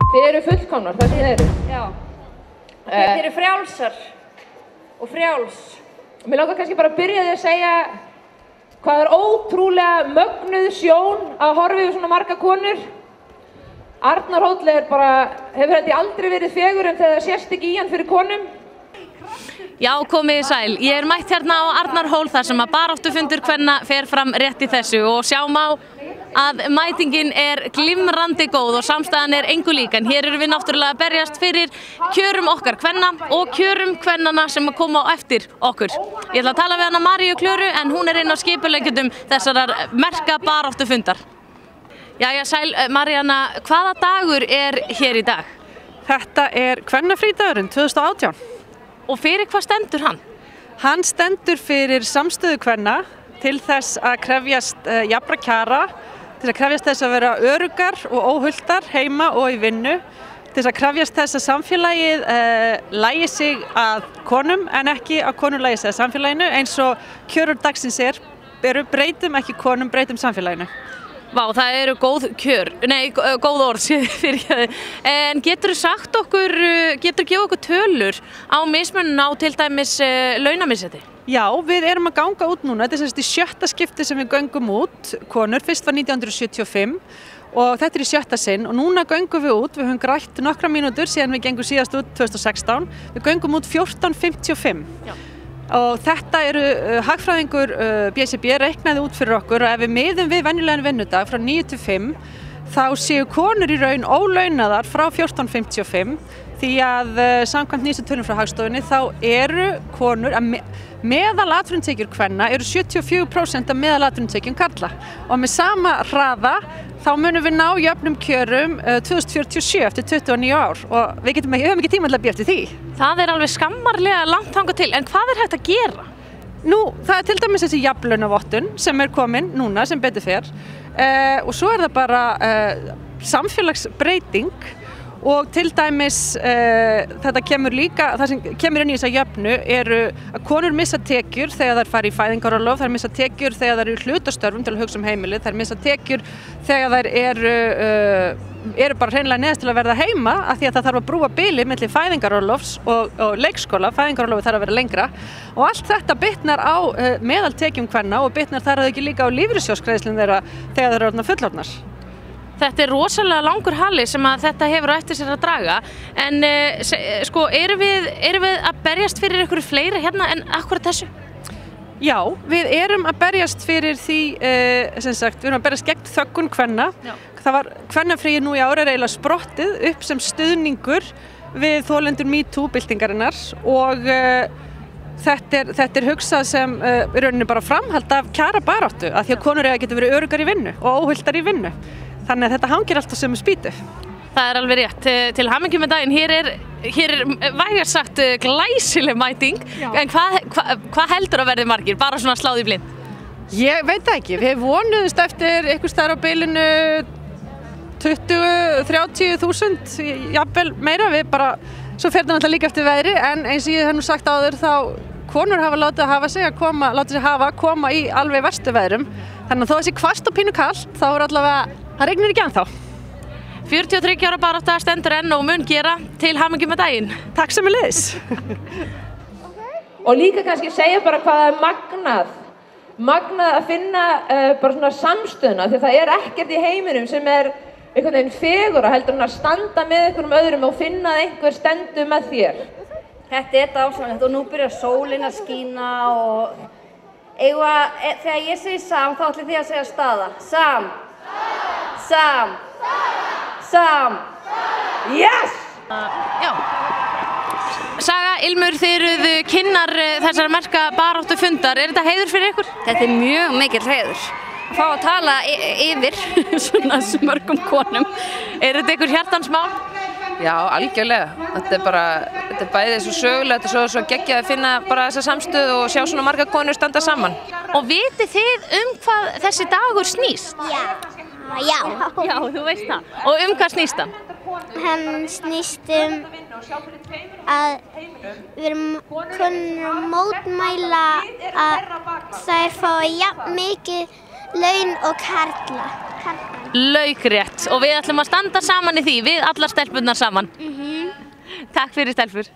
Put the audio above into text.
Þið eru fullkomnar, það sem þið eru. Já. Þið eru frjálsar og frjáls. Mér langar kannski bara að byrja því að segja hvað er ótrúlega mögnuð sjón að horfa yfir svona marga konur. Arnar Hóll hefur held ég aldrei verið fegur en þegar það sést ekki í hann fyrir konum. Já, komið sæl. Ég er mætt hérna á Arnar Hól þar sem að baráttufundur kvenna fer fram rétt í þessu og sjáum á að mætingin er glimrandi góð og samstæðan er engu lík, en hér erum við náttúrulega að berjast fyrir kjörum okkar kvenna og kjörum kvennana sem að koma á eftir okkur. Ég ætla að tala við hana Maríu Klöru en hún er inn á skipuleggjendum þessarar merka baráttufundar. Jæja, sæl Maríanna, hvaða dagur er hér í dag? Þetta er kvennafrídagurinn 2018. Og fyrir hvað stendur hann? Hann stendur fyrir samstöðu kvenna til þess að krefjast jafnra kjara, til að krefjast þess að vera öruggar og óhuldar heima og í vinnu, til þess að krefjast þess að samfélagið lagi sig að konum en ekki að konur lagi sig að samfélaginu, eins og kjörur dagsins eru breytum ekki konum, breytum samfélaginu. Vá, það eru góð orð fyrir þið. En getur þú sagt okkur, getur þú gefa okkur tölur á mismunum á til dæmis launamisrétti? Já, við erum að ganga út núna, þetta er í 7. skipti sem við göngum út, konur, fyrst var 1975 og þetta er í 7. sinn og núna göngum við út, við höfum grætt nokkra mínútur síðan við gengum síðast út 2016, við göngum út 14:55. Já. Og þetta eru hagfræðingur BCB reiknaði út fyrir okkur og ef við miðum við venjulegan vinnudag frá 9 til 5 þá séu konur í raun ólaunaðar frá 14:55 því að samkvæmt nýjustu tölum frá Hagstofunni þá eru konur meðalatvinnutekjur kvenna eru 74% af meðalatvinnutekjum karla og með sama hraða þá munum við ná jöfnum kjörum 2047 eftir 29 ár og við höfum ekki tíma til að bíða eftir því. Það er alveg skammarlega langt þangað til, en hvað er hægt að gera? Nú, það er til dæmis þessi jafnlaunavottun sem er komin núna sem betur fer og svo er það bara samfélagsbreyting og til dæmis þetta kemur líka, það sem kemur inn í þessa jöfnu eru að konur missa tekjur þegar þær fara í fæðingarorlof, þær missa tekjur þegar þær eru hlutastörfum til að hugsa um heimilið, þær missa tekjur þegar þær eru bara hreinlega neðast til að verða heima af því að það þarf að brúa bilið milli fæðingarorlofs og leikskóla, fæðingarorlofi þarf að vera lengra og allt þetta bitnar á meðaltekjum kvenna og bitnar þar að ekki líka á lífeyrissjóðsgreiðslum þeirra þegar þær eru orðnar fullorðnar. Þetta er rosalega langur hali sem að þetta hefur á eftir sér að draga, en sko, erum við að berjast fyrir einhverju fleiri hérna en akkurat þessu? Já, við erum að berjast fyrir því, sem sagt, við erum að berjast gegn þöggun kvenna. Já. Það var kvennafríið nú í ár er eiginlega sprottið upp sem stuðningur við þolendur MeToo-byltingarinnar og þetta er hugsað sem í rauninni bara framhald af kjarabaráttu af því að konur eiga getur verið öruggar í vinnu og óhuldar í vinnu. Þannig að þetta hangir alltaf sem spýtu. Það er alveg rétt. Til hamingju með daginn, hér er vægast sagt glæsileg mæting. Já. En hvað heldur að verði margir? Bara svona sláð í blind? Ég veit það ekki. Við vonuðumst eftir einhvers staðar á bilinu 20–30.000, jafnvel meira. Við bara, svo fer það náttúrulega líka eftir veðri, en eins og ég hef nú sagt áður þá konur hafa látið að hafa sig að koma í alveg verstu veðrum. Þannig að þó þessi hvasst og pínu kalt, þá er allavega, það regnir ekki ennþá. 43 ára barátta stendur enn og mun gera. Til hamingju með daginn. Takk sömuleiðis. Og líka kannski segja bara hvað er magnað að finna bara svona samstöðuna því það er ekkert í heiminum sem er einhvern veginn fegurra heldur en að standa með einhverjum öðrum og finna að einhver stendur með þér. Þetta er dásamlegt og nú byrjar sólin að skína og þegar ég segi sam þá ætlum þið að segja staða. Sam. Sam. Sam. Yes! Já. Saga, Ilmur, þið eruð kynnar þessar merka baráttufundar. Er þetta heiður fyrir ykkur? Þetta er mjög mikill heiður. Að fá að tala yfir svona mörgum konum. Er þetta ykkur hjartans mál? Já, algjörlega. Þetta er bæðið svo sögulegt og svo geggjað að finna bara þessa samstöðu og sjá svona marga konur standa saman. Og vitið þið hvað þessi dagur snýst? Já. Já, þú veist það. Og hvað snýst það? Hann snýst að við erum konur mótmæla að þær fá jafn mikið laun og karla. laukrétt og við ætlum að standa saman í því, við allar stelpurnar saman. Takk fyrir stelpur.